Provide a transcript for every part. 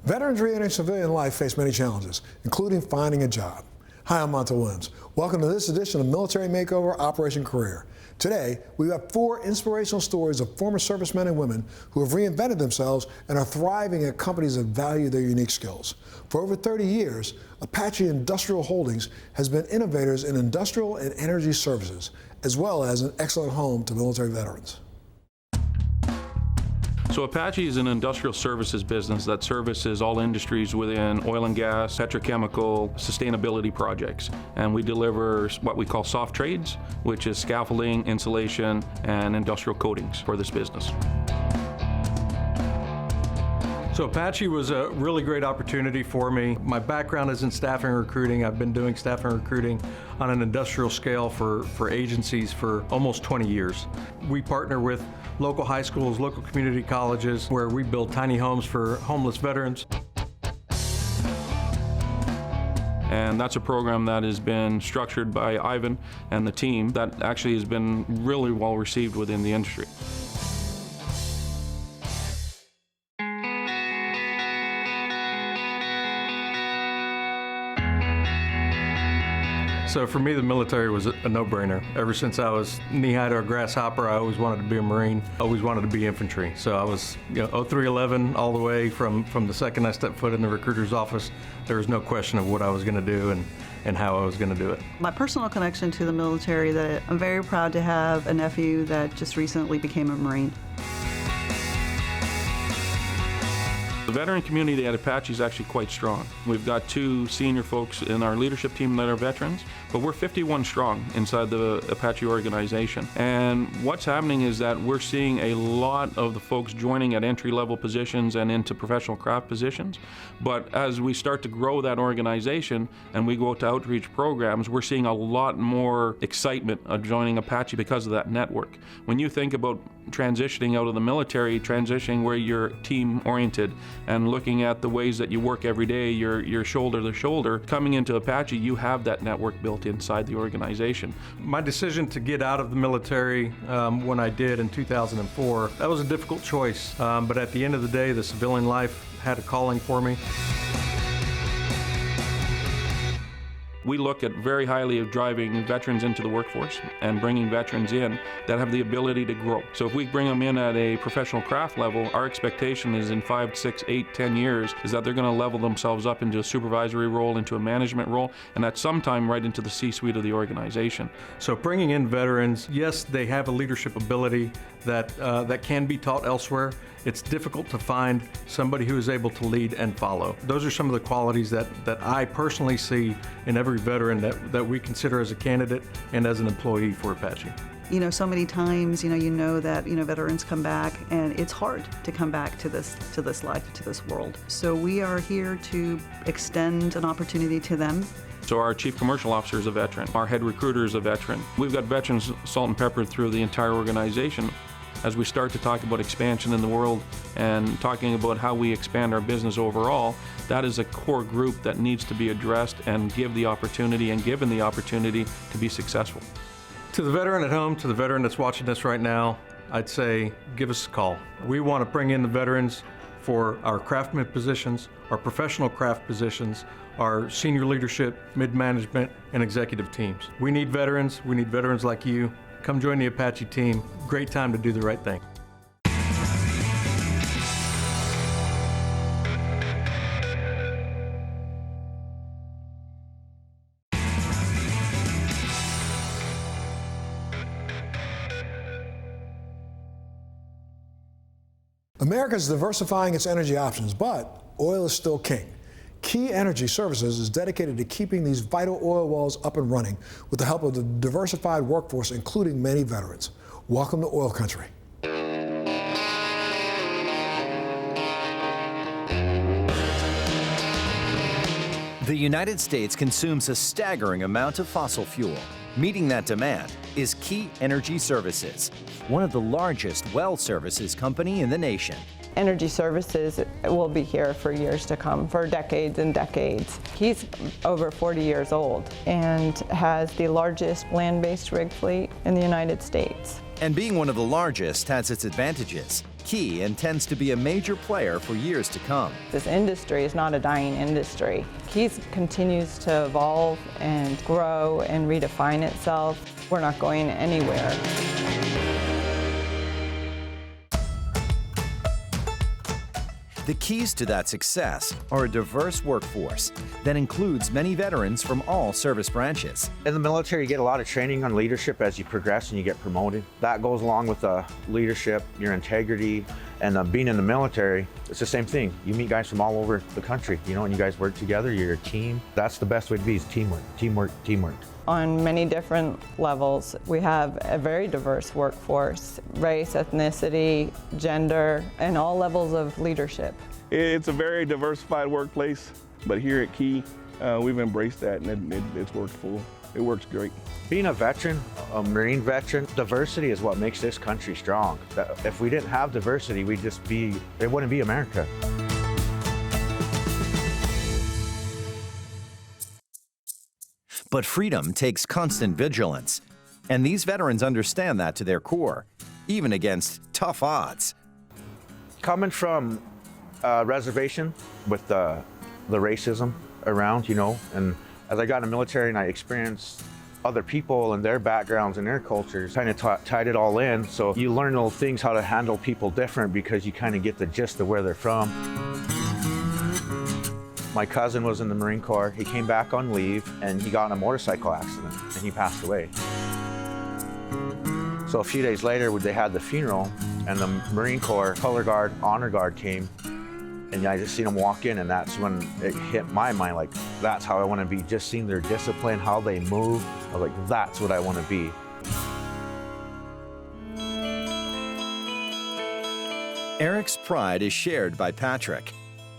Veterans re-entering civilian life face many challenges, including finding a job. Hi, I'm MONTEL. Welcome to this edition of Military Makeover Operation Career. Today, we have 4 inspirational stories of former servicemen and women who have reinvented themselves and are thriving at companies that value their unique skills. For over 30 years, Apache Industrial Holdings has been innovators in industrial and energy services, as well as an excellent home to military veterans. So Apache is an industrial services business that services all industries within oil and gas, petrochemical, sustainability projects. And we deliver what we call soft trades, which is scaffolding, insulation, and industrial coatings for this business. So Apache was a really great opportunity for me. My background is in staffing and recruiting. I've been doing staffing and recruiting on an industrial scale for agencies for almost 20 years. We partner with local high schools, local community colleges, where we build tiny homes for homeless veterans. And that's a program that has been structured by Ivan and the team that actually has been really well received within the industry. So for me, the military was a no-brainer. Ever since I was knee-high to a grasshopper, I always wanted to be a Marine, always wanted to be infantry. So I was, 0311 all the way from the second I stepped foot in the recruiter's office. There was no question of what I was going to do and how I was going to do it. My personal connection to the military, that I'm very proud to have a nephew that just recently became a Marine. The veteran community at Apache is actually quite strong. We've got 2 senior folks in our leadership team that are veterans, but we're 51 strong inside the Apache organization. And what's happening is that we're seeing a lot of the folks joining at entry-level positions and into professional craft positions. But as we start to grow that organization and we go to outreach programs, we're seeing a lot more excitement of joining Apache because of that network. When you think about transitioning out of the military, transitioning where you're team-oriented and looking at the ways that you work every day, you're shoulder to shoulder, coming into Apache, you have that network built inside the organization. My decision to get out of the military when I did in 2004, that was a difficult choice, but at the end of the day, the civilian life had a calling for me. We look at very highly of driving veterans into the workforce and bringing veterans in that have the ability to grow. So if we bring them in at a professional craft level, our expectation is in 5, 6, 8, 10 years is that they're going to level themselves up into a supervisory role, into a management role, and at some time right into the C-suite of the organization. So bringing in veterans, yes, they have a leadership ability that can be taught elsewhere. It's difficult to find somebody who is able to lead and follow. Those are some of the qualities that I personally see in every veteran that we consider as a candidate and as an employee for Apache. So many times, that, veterans come back, and it's hard to come back to this life, to this world. So we are here to extend an opportunity to them. So our chief commercial officer is a veteran. Our head recruiter is a veteran. We've got veterans salt and peppered through the entire organization. As we start to talk about expansion in the world and talking about how we expand our business overall, that is a core group that needs to be addressed and given the opportunity to be successful. To the veteran at home, to the veteran that's watching this right now, I'd say give us a call. We want to bring in the veterans for our craftsman positions, our professional craft positions, our senior leadership, mid-management, and executive teams. We need veterans like you. Come join the Apache team. Great time to do the right thing. America is diversifying its energy options, but oil is still king. Key Energy Services is dedicated to keeping these vital oil wells up and running with the help of the diversified workforce, including many veterans. Welcome to Oil Country. The United States consumes a staggering amount of fossil fuel. Meeting that demand is Key Energy Services, one of the largest well services company in the nation. Energy Services will be here for years to come, for decades and decades. He's over 40 years old and has the largest land-based rig fleet in the United States. And being one of the largest has its advantages. key and tends to be a major player for years to come. This industry is not a dying industry. Keys continues to evolve and grow and redefine itself. We're not going anywhere. The keys to that success are a diverse workforce that includes many veterans from all service branches. In the military, you get a lot of training on leadership as you progress and you get promoted. That goes along with leadership, your integrity, and being in the military, it's the same thing. You meet guys from all over the country, you know, and you guys work together, you're a team. That's the best way to be, is teamwork, teamwork, teamwork. On many different levels, we have a very diverse workforce, race, ethnicity, gender, and all levels of leadership. It's a very diversified workplace, but here at Key, we've embraced that, and it's worked full. It works great. Being a veteran, a Marine veteran, diversity is what makes this country strong. If we didn't have diversity, it wouldn't be America. But freedom takes constant vigilance, and these veterans understand that to their core, even against tough odds. Coming from a reservation with the racism around, you know, and as I got in the military and I experienced other people and their backgrounds and their cultures, kind of tied it all in. So you learn little things how to handle people different because you kind of get the gist of where they're from. My cousin was in the Marine Corps. He came back on leave and he got in a motorcycle accident and he passed away. So a few days later, they had the funeral and the Marine Corps Color Guard, Honor Guard came, and I just seen them walk in, and that's when it hit my mind, like, that's how I want to be. Just seeing their discipline, how they move, I was like, that's what I want to be. Eric's pride is shared by Patrick.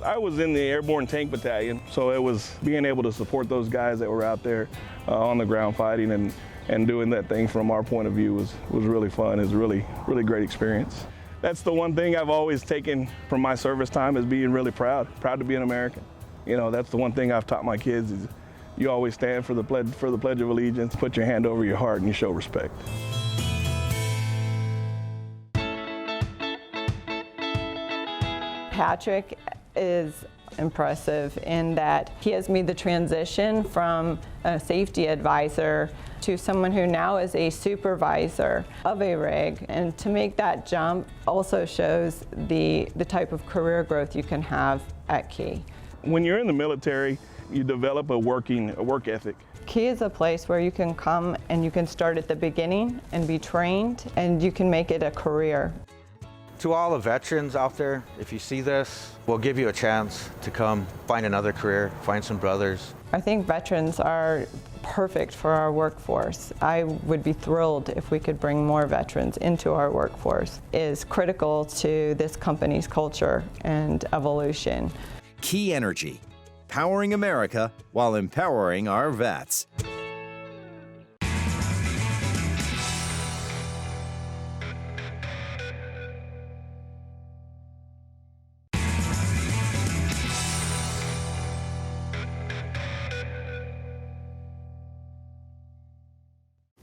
I was in the Airborne Tank Battalion, so it was being able to support those guys that were out there on the ground fighting and doing that thing from our point of view was really fun. It was a really great experience. That's the one thing I've always taken from my service time, is being really proud to be an American. You know, that's the one thing I've taught my kids, is you always stand for the Pledge of Allegiance, put your hand over your heart, and you show respect. Patrick is impressive in that he has made the transition from a safety advisor to someone who now is a supervisor of a rig, and to make that jump also shows the type of career growth you can have at Key. When you're in the military, you develop a work ethic. Key is a place where you can come and you can start at the beginning and be trained, and you can make it a career. To all the veterans out there, if you see this, we'll give you a chance to come find another career, find some brothers. I think veterans are perfect for our workforce. I would be thrilled if we could bring more veterans into our workforce. It is critical to this company's culture and evolution. Key Energy, powering America while empowering our vets.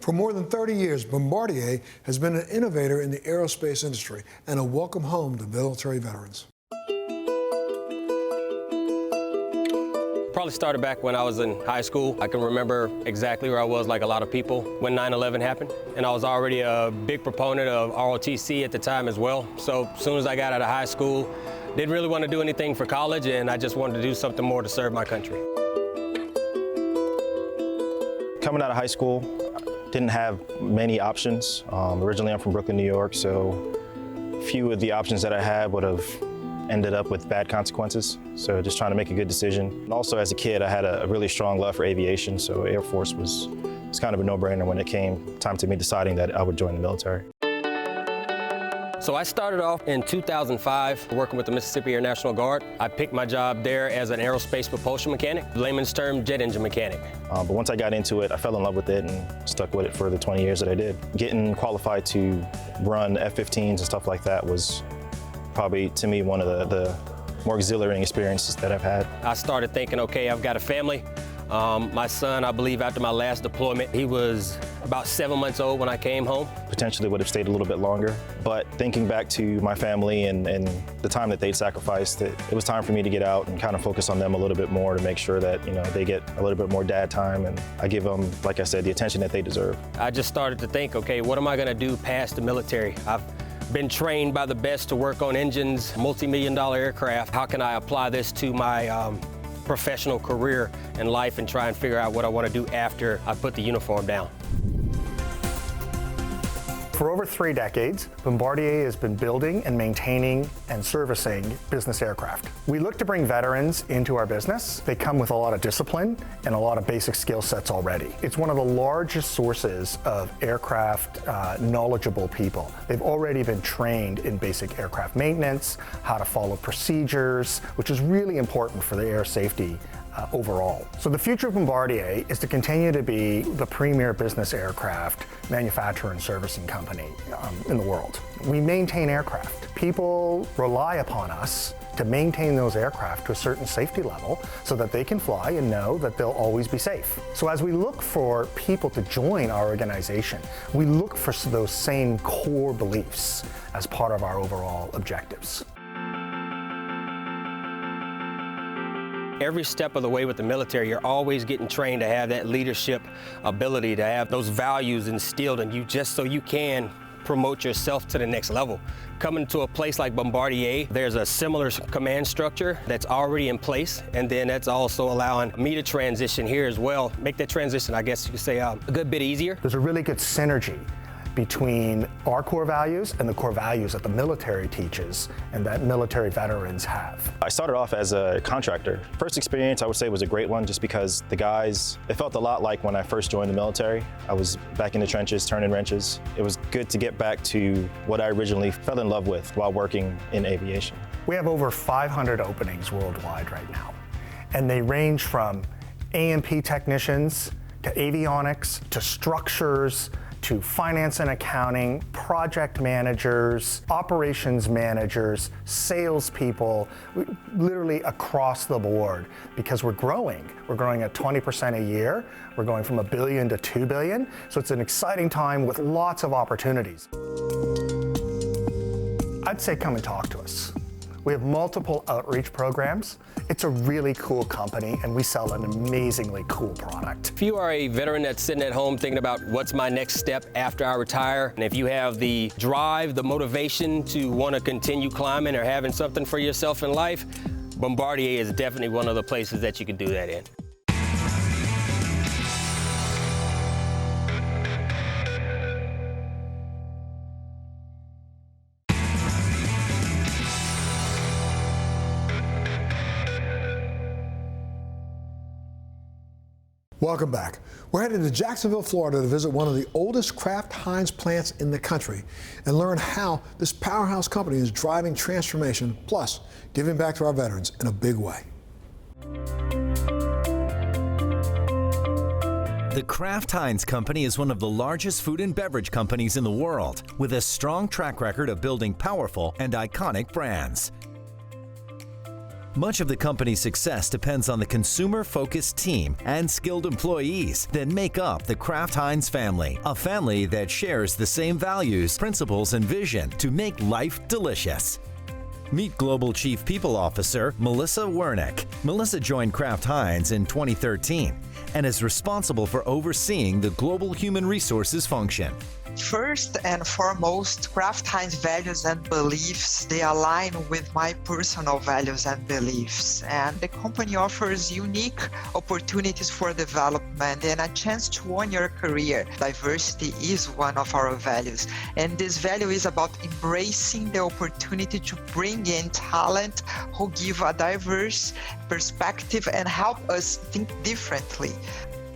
For more than 30 years, Bombardier has been an innovator in the aerospace industry and a welcome home to military veterans. Probably started back when I was in high school. I can remember exactly where I was, like a lot of people, when 9/11 happened. And I was already a big proponent of ROTC at the time as well. So as soon as I got out of high school, didn't really want to do anything for college, and I just wanted to do something more to serve my country. Coming out of high school, didn't have many options. Originally, I'm from Brooklyn, New York, so few of the options that I had would have ended up with bad consequences. So just trying to make a good decision. And also, as a kid, I had a really strong love for aviation, so Air Force was kind of a no-brainer when it came time to me deciding that I would join the military. So I started off in 2005 working with the Mississippi Air National Guard. I picked my job there as an aerospace propulsion mechanic, layman's term, jet engine mechanic. But once I got into it, I fell in love with it and stuck with it for the 20 years that I did. Getting qualified to run F-15s and stuff like that was probably, to me, one of the more exhilarating experiences that I've had. I started thinking, okay, I've got a family. My son, I believe after my last deployment, he was about 7 months old when I came home. Potentially would have stayed a little bit longer, but thinking back to my family and the time that they'd sacrificed, it was time for me to get out and kind of focus on them a little bit more to make sure that, you know, they get a little bit more dad time, and I give them, like I said, the attention that they deserve. I just started to think, okay, what am I going to do past the military? I've been trained by the best to work on engines, multi-million-dollar aircraft. How can I apply this to my professional career and life and try and figure out what I want to do after I put the uniform down? For over 3 decades, Bombardier has been building and maintaining and servicing business aircraft. We look to bring veterans into our business. They come with a lot of discipline and a lot of basic skill sets already. It's one of the largest sources of aircraft knowledgeable people. They've already been trained in basic aircraft maintenance, how to follow procedures, which is really important for the air safety overall. So the future of Bombardier is to continue to be the premier business aircraft manufacturer and servicing company in the world. We maintain aircraft. People rely upon us to maintain those aircraft to a certain safety level so that they can fly and know that they'll always be safe. So as we look for people to join our organization, we look for those same core beliefs as part of our overall objectives. Every step of the way with the military, you're always getting trained to have that leadership ability, to have those values instilled in you just so you can promote yourself to the next level. Coming to a place like Bombardier, there's a similar command structure that's already in place, and then that's also allowing me to transition here as well, make that transition, I guess you could say, a good bit easier. There's a really good synergy between our core values and the core values that the military teaches and that military veterans have. I started off as a contractor. First experience, I would say, was a great one just because the guys, it felt a lot like when I first joined the military. I was back in the trenches, turning wrenches. It was good to get back to what I originally fell in love with while working in aviation. We have over 500 openings worldwide right now, and they range from A&P technicians to avionics to structures to finance and accounting, project managers, operations managers, salespeople, literally across the board, because we're growing. We're growing at 20% a year. We're going from $1 billion to $2 billion. So it's an exciting time with lots of opportunities. I'd say come and talk to us. We have multiple outreach programs. It's a really cool company, and we sell an amazingly cool product. If you are a veteran that's sitting at home thinking about what's my next step after I retire, and if you have the drive, the motivation to want to continue climbing or having something for yourself in life, Bombardier is definitely one of the places that you can do that in. Welcome back. We're headed to Jacksonville, Florida to visit one of the oldest Kraft Heinz plants in the country and learn how this powerhouse company is driving transformation, plus giving back to our veterans in a big way. The Kraft Heinz Company is one of the largest food and beverage companies in the world, with a strong track record of building powerful and iconic brands. Much of the company's success depends on the consumer-focused team and skilled employees that make up the Kraft Heinz family, a family that shares the same values, principles, and vision to make life delicious. Meet Global Chief People Officer Melissa Wernick. Melissa joined Kraft Heinz in 2013 and is responsible for overseeing the global human resources function. First and foremost, Kraft Heinz values and beliefs, they align with my personal values and beliefs. And the company offers unique opportunities for development and a chance to own your career. Diversity is one of our values. And this value is about embracing the opportunity to bring in talent who give a diverse perspective and help us think differently.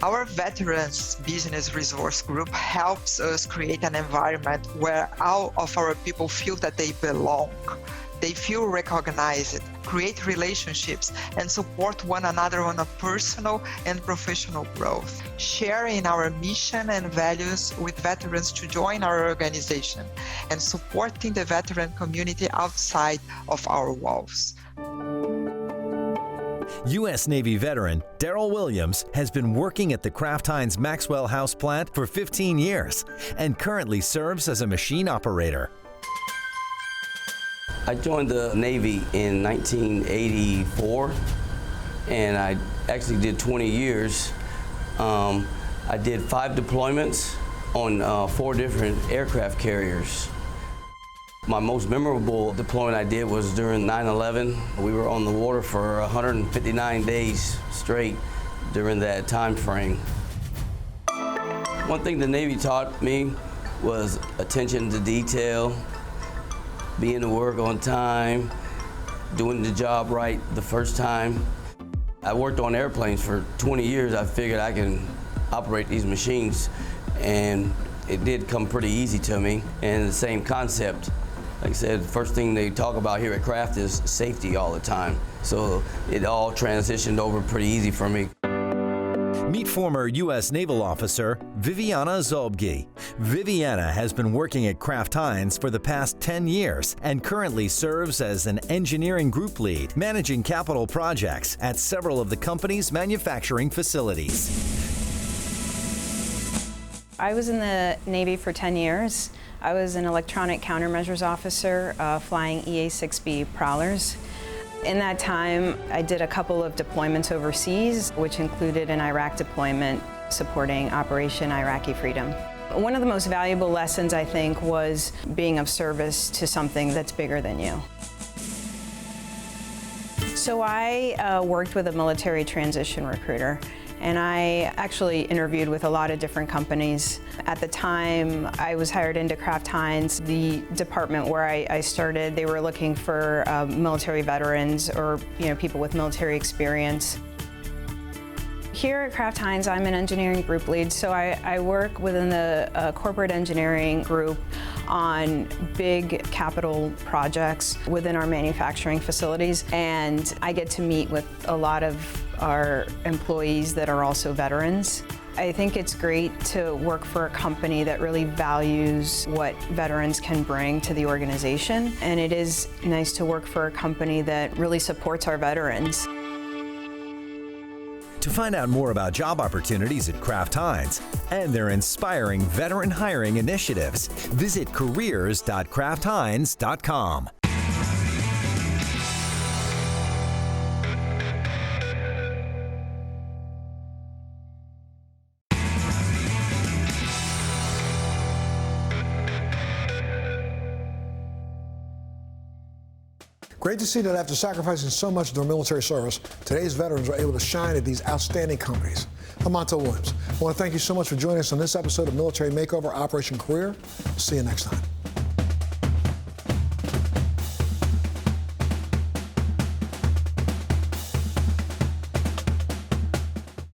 Our Veterans Business Resource Group helps us create an environment where all of our people feel that they belong. They feel recognized, create relationships, and support one another on a personal and professional growth. Sharing our mission and values with veterans to join our organization and supporting the veteran community outside of our walls. U.S. Navy veteran Darrell Williams has been working at the Kraft Heinz Maxwell House plant for 15 years and currently serves as a machine operator. I joined the Navy in 1984, and I actually did 20 years. I did 5 deployments on 4 different aircraft carriers. My most memorable deployment I did was during 9/11. We were on the water for 159 days straight during that time frame. One thing the Navy taught me was attention to detail, being to work on time, doing the job right the first time. I worked on airplanes for 20 years. I figured I can operate these machines, and it did come pretty easy to me. And the same concept. Like I said, the first thing they talk about here at Kraft is safety all the time. So it all transitioned over pretty easy for me. Meet former U.S. Naval Officer Viviana Zobgi. Viviana has been working at Kraft Heinz for the past 10 years and currently serves as an engineering group lead, managing capital projects at several of the company's manufacturing facilities. I was in the Navy for 10 years. I was an electronic countermeasures officer flying EA-6B prowlers. In that time, I did a couple of deployments overseas, which included an Iraq deployment supporting Operation Iraqi Freedom. One of the most valuable lessons, I think, was being of service to something that's bigger than you. So I worked with a military transition recruiter, and I actually interviewed with a lot of different companies. At the time, I was hired into Kraft Heinz. The department where I started, they were looking for military veterans or people with military experience. Here at Kraft Heinz, I'm an engineering group lead, so I work within the corporate engineering group on big capital projects within our manufacturing facilities, and I get to meet with a lot of our employees that are also veterans. I think it's great to work for a company that really values what veterans can bring to the organization, and it is nice to work for a company that really supports our veterans. To find out more about job opportunities at Kraft Heinz and their inspiring veteran hiring initiatives, visit careers.kraftheinz.com. Great to see that after sacrificing so much during military service, today's veterans are able to shine at these outstanding companies. I'm MONTEL Williams. I want to thank you so much for joining us on this episode of Military Makeover Operation Career. See you next time.